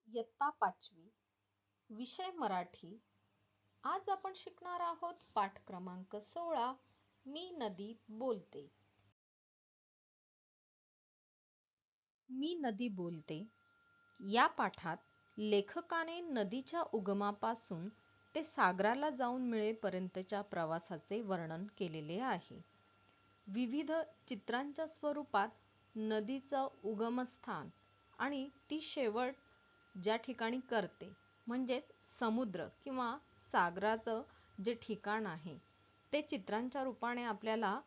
इयत्ता 5वी, विषय मराठी. आज आपण शिकणार आहोत पाठ क्रमांक 16. मी नदी बोलते. मी नदी बोलते या पाठात लेखकाने नदीच्या उगमापासून ते सागराला जाऊन मिळेपर्यंतच्या प्रवासाचे वर्णन केलेले आहे. विविध चित्रांच्या स्वरूपात नदीचं उगमस्थान आणि ती शेवट ज्या ठिकाणी करते म्हणजेच समुद्र किंवा सागराचं जे ठिकाण आहे ते चित्रांच्या रूपाने आपल्याला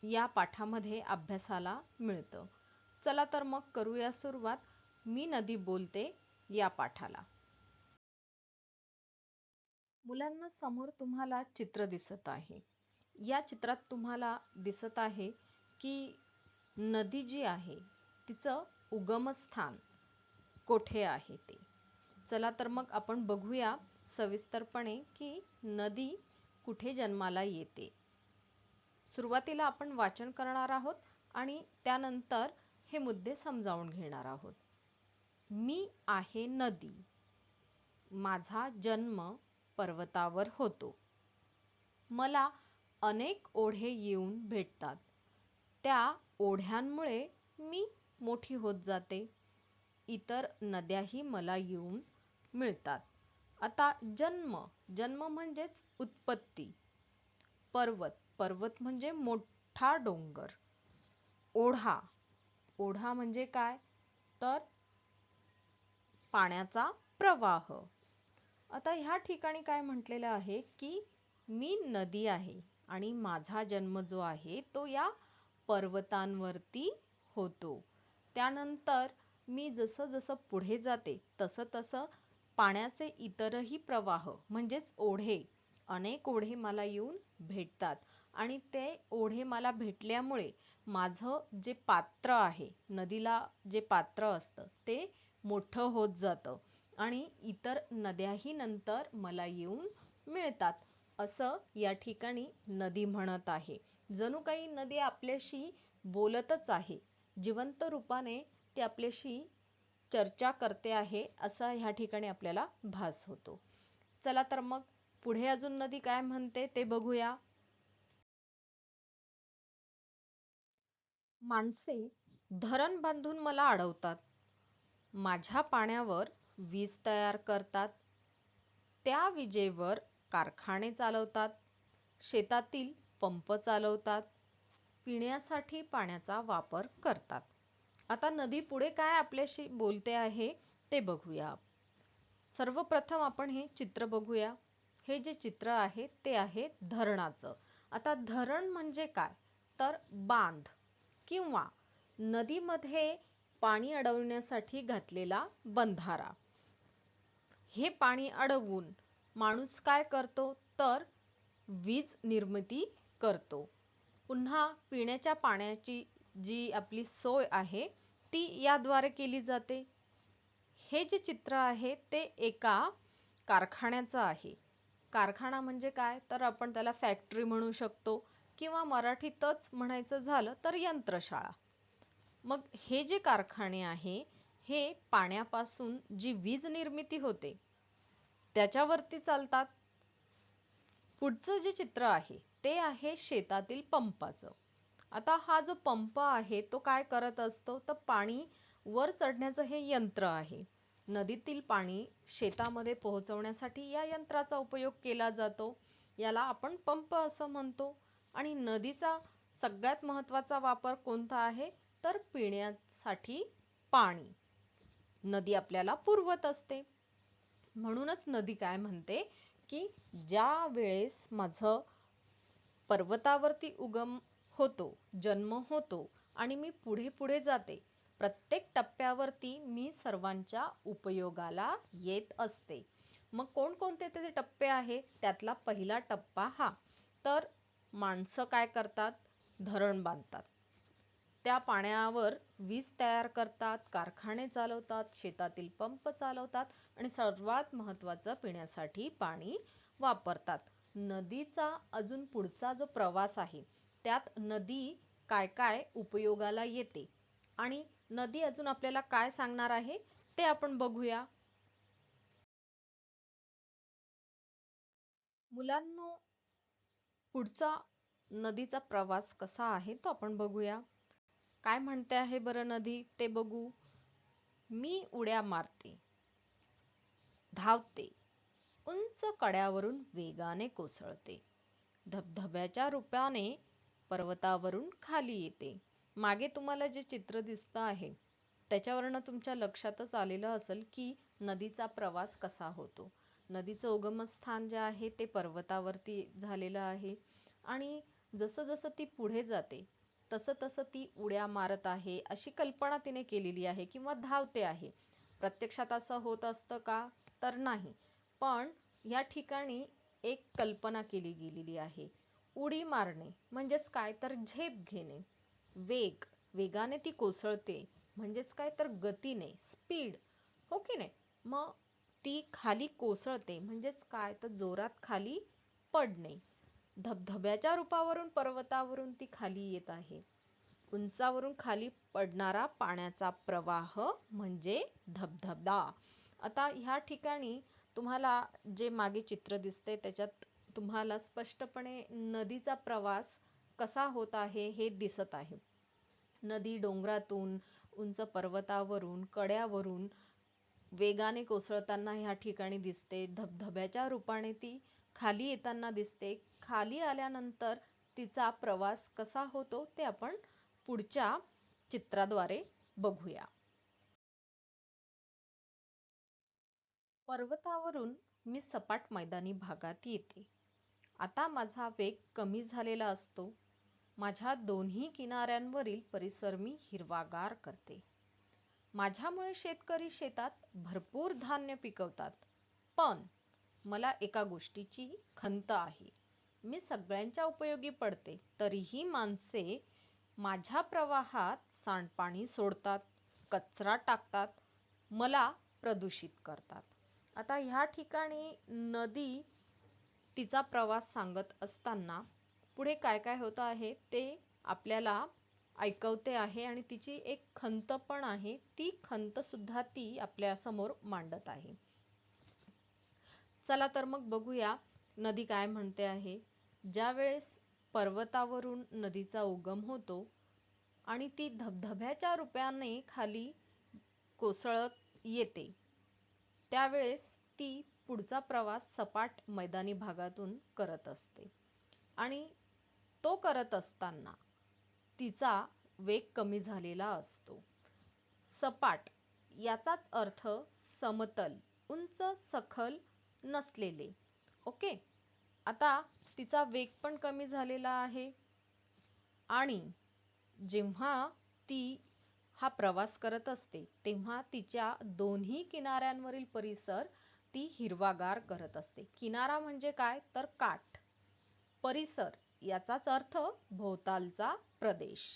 या पाठामध्ये अभ्यासाला मिळतं. चला तर मग करूया सुरुवात मी नदी बोलते या पाठाला. मुलांना समोर तुम्हाला चित्र दिसत आहे. या चित्रात तुम्हाला दिसत आहे की नदी जी आहे तिचं उगमस्थान कोठे आहे ते. चला तर मग आपण बघूया सविस्तरपणे की नदी कुठे जन्माला येते. सुरुवातीला आपण वाचन करणार आहोत आणि त्यानंतर हे मुद्दे समजावून घेणार आहोत. मी आहे नदी, माझा जन्म पर्वतावर होतो. मला अनेक ओढे येऊन भेटतात. त्या ओढ्यांमुळे मी मोठी होत जाते. इतर नद्याही मला येऊन मिळतात. आता जन्म, जन्म म्हणजेच उत्पत्ती. पर्वत, पर्वत म्हणजे मोठा डोंगर. ओढा, ओढा म्हणजे काय तर पाण्याचा प्रवाह. आता ह्या ठिकाणी काय म्हटलेलं आहे की मी नदी आहे आणि माझा जन्म जो आहे तो या पर्वतांवरती होतो. त्यानंतर मी जसं जसं पुढे जाते तसं तसं पाण्याचे इतरही प्रवाह म्हणजेच ओढे, अनेक ओढे मला येऊन भेटतात आणि ते ओढे मला भेटल्यामुळे माझं जे पात्र आहे, नदीला जे पात्र असतं ते मोठं होत जातं आणि इतर नद्याही नंतर मला येऊन मिळतात. असं या ठिकाणी नदी म्हणत आहे. जणू काही नदी आपल्याशी बोलतच आहे. जिवंत रूपाने ती आपल्याशी चर्चा करते आहे असा ह्या ठिकाणी आपल्याला भास होतो. चला तर मग पुढे अजून नदी काय म्हणते ते बघूया. माणसे धरण बांधून मला अडवतात. माझ्या पाण्यावर वीज तयार करतात. त्या विजेवर कारखाने चालवतात. शेतातील पंप चालवतात. पिण्यासाठी पाण्याचा वापर करतात. आता नदी पुढे काय आपल्याशी बोलते आहे ते बघूया. सर्वप्रथम आपण हे चित्र बघूया. हे जे चित्र आहे ते आहे धरणाचं. आता धरण म्हणजे काय तर बांध किंवा नदीमध्ये पाणी अडवण्यासाठी घातलेला बंधारा. हे पाणी अडवून माणूस काय करतो तर वीज निर्मिती करतो. पुन्हा पिण्याच्या पाण्याची जी आपली सोय आहे ती याद्वारे केली जाते. हे जे चित्र आहे ते एका कारखान्याचं आहे. कारखाना म्हणजे काय तर आपण त्याला फॅक्टरी म्हणू शकतो किंवा मराठीतच म्हणायचं झालं तर यंत्रशाळा. मग हे जे कारखाने आहे हे पाण्यापासून जी वीज निर्मिती होते त्याच्यावरती चालतात. पुढचं जे चित्र आहे ते आहे शेतातील पंपाचं. आता हा जो पंप आहे तो काय करत असतो तर पाणी वर चढण्याचं हे यंत्र आहे. नदीतील पाणी शेतामध्ये पोहोचवण्यासाठी या यंत्राचा उपयोग केला जातो. याला आपण पंप असं म्हणतो. आणि नदीचा सगळ्यात महत्त्वाचा वापर कोणता आहे तर पिण्यासाठी पाणी नदी आपल्याला पुरवत असते. म्हणूनच नदी काय म्हणते की ज्या वेळेस माझं पर्वतावरती उगम होतो, जन्म होतो आणि मी पुढे पुढे जाते, प्रत्येक टप्प्यावरती मी सर्वांच्या उपयोगाला येत असते. मग कोणकोणते ते टप्पे आहे त्यातला पहिला टप्पा हा तर माणसं काय करतात धरण बांधतात. त्या पाण्यावर वीज तयार करतात, कारखाने चालवतात, शेतातील पंप चालवतात आणि सर्वात महत्त्वाचं पिण्यासाठी पाणी वापरतात. नदीचा अजून पुढचा जो प्रवास आहे त्यात नदी काय काय उपयोगाला येते आणि नदी अजून आपल्याला काय सांगणार आहे ते आपण बघूया. मुलांनो, पुढचा नदीचा प्रवास कसा आहे तो आपण बघूया. काय म्हणते आहे बरं नदी ते बघू. मी उड्या मारते, धावते, उंच कड्यावरून वेगाने कोसळते, धबधब्याच्या रूपाने पर्वतावरून खाली येते. मागे तुम्हाला जे चित्र दिसतं आहे त्याच्यावरनं तुमच्या लक्षातच आलेलं असेल की नदीचा प्रवास कसा होतो. नदीचं उगमस्थान जे आहे ते पर्वतावरती झालेलं आहे आणि जसं जसं ती पुढे जाते तसं तसं ती उड्या मारत आहे अशी कल्पना तिने केलेली आहे किंवा धावते आहे. प्रत्यक्षात असं होत असतं का तर नाही, पण या ठिकाणी एक कल्पना केली गेलेली आहे. उडी मारणे म्हणजेच काय तर झेप घेणे, वेगाने ती कोसळते म्हणजेच काय तर गतीने, स्पीड, हो की नाही. मग ती खाली कोसळते म्हणजेच काय तर जोरात खाली पडणे. धबधब्याच्या रूपावरून पर्वतावरून ती खाली येत आहे. उंचावरून खाली पडणारा पाण्याचा प्रवाह म्हणजे धबधबा. आता ह्या ठिकाणी तुम्हाला जे मागे चित्र दिसते त्याच्यात तुम्हाला स्पष्टपणे नदीचा प्रवास कसा होत आहे हे दिसत आहे. नदी डोंगरातून, उंच पर्वतावरून, कड्यावरून वेगाने कोसळताना ह्या ठिकाणी दिसते. धबधब्याच्या रूपाने ती खाली येताना दिसते. खाली आल्यानंतर तिचा प्रवास कसा होतो ते आपण पुढच्या चित्राद्वारे बघूया. पर्वतावरून मी सपाट मैदानी भागात येते. आता माझा वेग कमी झालेला असतो. माझ्या दोन्ही किनाऱ्यांवरील परिसर मी हिरवागार करते. माझ्यामुळे शेतकरी शेतात भरपूर धान्य पिकवतात. पण मला एका गोष्टीची खंत आहे. मी सगळ्यांच्या उपयोगी पडते, तरीही माणसे माझ्या प्रवाहात सांडपाणी सोडतात, कचरा टाकतात, मला प्रदूषित करतात. आता ह्या ठिकाणी नदी तिचा प्रवास सांगत असताना पुढे काय काय होत आहे ते आपल्याला ऐकवते आहे आणि तिची एक खंत पण आहे. ती खंत सुद्धा ती आपल्या समोर मांडत आहे. चला तर मग बघूया नदी काय म्हणते आहे. ज्या वेळेस पर्वतावरून नदीचा उगम होतो आणि ती धबधब्याच्या रूपाने खाली कोसळत येते, त्यावेळेस ती पुढचा प्रवास सपाट मैदानी भागातून करत असते आणि तो करत असताना तिचा वेग कमी झालेला असतो. सपाट याचाच अर्थ समतल, उंच, सखल नसलेले. ओके. आता तिचा वेग पण कमी झालेला आहे आणि जेव्हा ती हा प्रवास करत असते तेव्हा तिच्या दोन्ही किनाऱ्यांवरील परिसर ती हिरवागार करत असते. किनारा म्हणजे काय तर काठ, परिसर याचाच अर्थ भोवतालचा प्रदेश.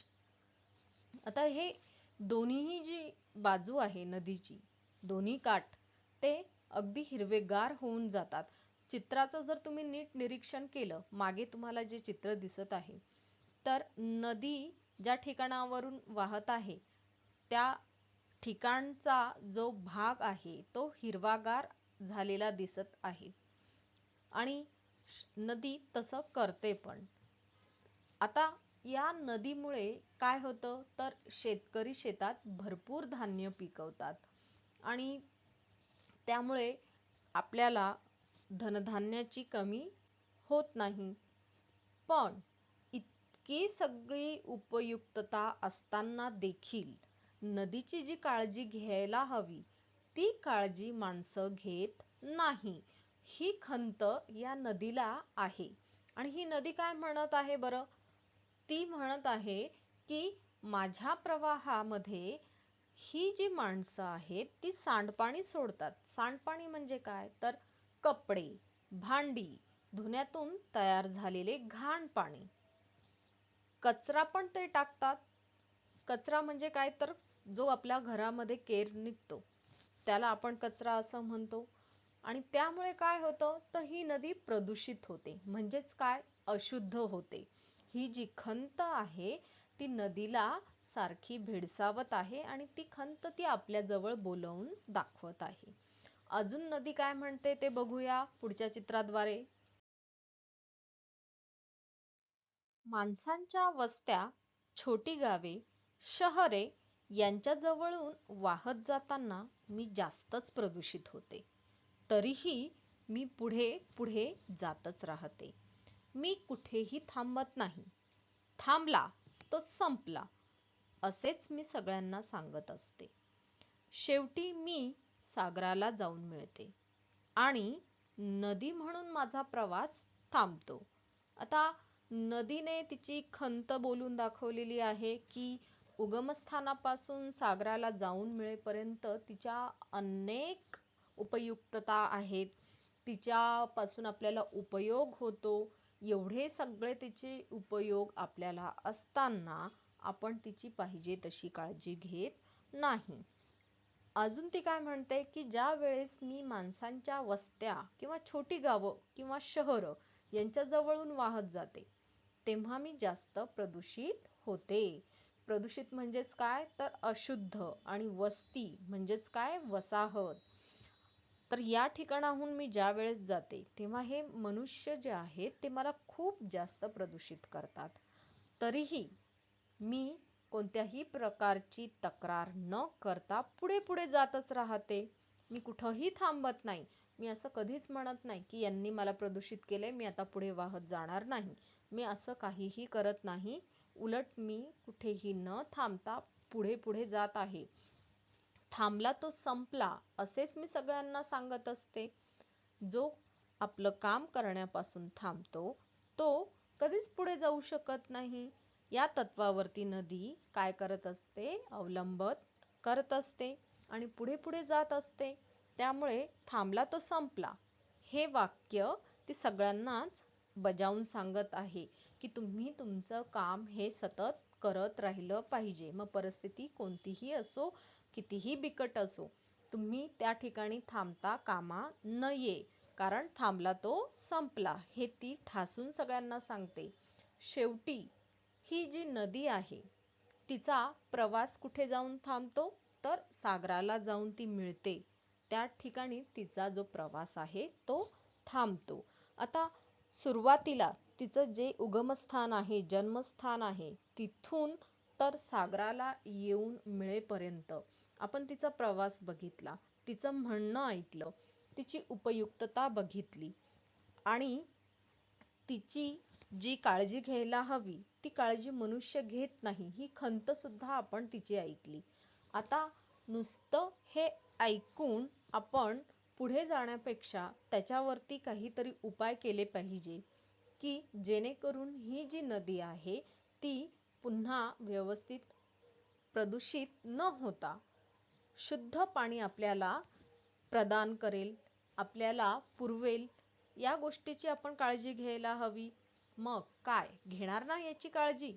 आता हे दोन्ही जी बाजू आहे नदीची, दोन्ही काठ ते अगदी हिरवेगार होऊन जातात. चित्राचं जर तुम्ही नीट निरीक्षण केलं, मागे तुम्हाला जे चित्र दिसत आहे, तर नदी ज्या ठिकाणावरून वाहत आहे त्या ठिकाणचा जो भाग आहे तो हिरवागार झालेला दिसत आहे आणि नदी तसं करते पण. आता या नदीमुळे काय होतं तर शेतकरी शेतात भरपूर धान्य पिकवतात आणि त्यामुळे आपल्याला धनधान्याची कमी होत नाही. पण इतकी सगळी उपयुक्तता असताना देखील नदीची जी काळजी घ्यायला हवी ती काळजी माणसं घेत नाही. ही खंत या नदीला आहे आणि ही नदी काय म्हणत आहे बरं. ती म्हणत आहे की माझ्या प्रवाहामध्ये ही जी माणसं आहेत ती सांडपाणी सोडतात. सांडपाणी म्हणजे काय तर कपडे, भांडी धुण्यातून तयार झालेले घाण पाणी. कचरा पण ते टाकतात. कचरा म्हणजे काय तर जो आपल्या घरामध्ये केर निघतो त्याला आपण कचरा असं म्हणतो आणि त्यामुळे काय होतं तर ही नदी प्रदूषित होते म्हणजेच काय अशुद्ध होते. ही जी खंत आहे ती नदीला सारखी भेडसावत आहे आणि ती खंत ती आपल्या जवळ बोलवून दाखवत आहे. अजून नदी काय म्हणते ते बघूया पुढच्या चित्राद्वारे. माणसांच्या वस्त्या, छोटी गावे, शहरे यांच्या जवळून वाहत जाताना मी जास्तच प्रदूषित होते. तरीही मी पुढे पुढे जातच राहते. मी कुठेही थांबत नाही. थांबला तो संपला, असेच मी सगळ्यांना सांगत असते. शेवटी मी सागराला जाऊन मिळते आणि नदी म्हणून माझा प्रवास थांबतो. आता नदीने तिची खंत बोलून दाखवलेली आहे की उगमस्थानापासून सागराला जाऊन मिळेपर्यंत तिच्या अनेक उपयुक्तता आहेत. तिच्यापासून आपल्याला उपयोग होतो. एवढे सगळे तिचे उपयोग आपल्याला असताना आपण तिची पाहिजे तशी काळजी घेत नाही. अजून ती काय म्हणते की ज्या वेळेस मी माणसांच्या वस्त्या किंवा छोटी गावं किंवा शहरं यांच्या जवळून वाहत जाते, तेव्हा मी जास्त प्रदूषित होते. प्रदूषित म्हणजेच काय तर अशुद्ध, आणि वस्ती म्हणजेच काय वसाहत. तर या ठिकाणाहून मी ज्या वेळेस जाते तेव्हा हे मनुष्य जे आहेत ते मला खूप जास्त प्रदूषित करतात. तरीही मी कोणत्याही प्रकारची तक्रार न करता पुढे पुढे जातच राहते. मी कुठंही थांबत नाही. मी असं कधीच म्हणत नाही की यांनी मला प्रदूषित केले, मी आता पुढे वाहत जाणार नाही. मी असं काहीही करत नाही. उलट मी कुठेही न थांबता पुढे पुढे जात आहे. थांबला तो संपला, असेच मी सगळ्यांना सांगत असते. जो आपलं काम करण्यापासून थांबतो तो कधीच पुढे जाऊ शकत नाही. या तत्वावरती नदी काय करत असते, अवलंबत करत असते आणि पुढे पुढे जात असते. त्यामुळे थांबला तो संपला हे वाक्य ती सगळ्यांनाच बजावून सांगत आहे की तुम्ही तुमचं काम हे सतत करत राहिलं पाहिजे. मग परिस्थिती कोणतीही असो, कितीही बिकट असो, तुम्ही त्या ठिकाणी थांबता कामा नये. कारण थांबला तो संपला हे ती ठासून सगळ्यांना सांगते. शेवटी ही जी नदी आहे तिचा प्रवास कुठे जाऊन थांबतो तर सागराला जाऊन ती मिळते. त्या ठिकाणी तिचा जो प्रवास आहे तो थांबतो. आता सुरुवातीला तिचं जे उगमस्थान आहे, जन्मस्थान आहे, तिथून तर सागराला येऊन मिळेपर्यंत आपण तिचा प्रवास बघितला, तिचं म्हणणं ऐकलं, तिची उपयुक्तता बघितली आणि तिची जी काळजी घ्यायला हवी ती काळजी मनुष्य घेत नाही, ही खंत सुद्धा आपण तिची ऐकली. आता नुसतं हे ऐकून आपण पुढे जाण्यापेक्षा त्याच्यावरती काहीतरी उपाय केले पाहिजे की जेणेकरून ही जी नदी आहे ती पुन्हा व्यवस्थित प्रदूषित न होता शुद्ध पाणी आपल्याला प्रदान करेल, आपल्याला पुरवेल. या गोष्टीची आपण काळजी घ्यायला हवी. मग काय घेणार ना याची काळजी?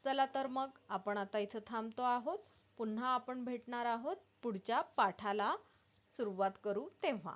चला तर मग आपण आता इथं थांबतो आहोत. पुन्हा आपण भेटणार आहोत पुढच्या पाठाला सुरुवात करू तेव्हा.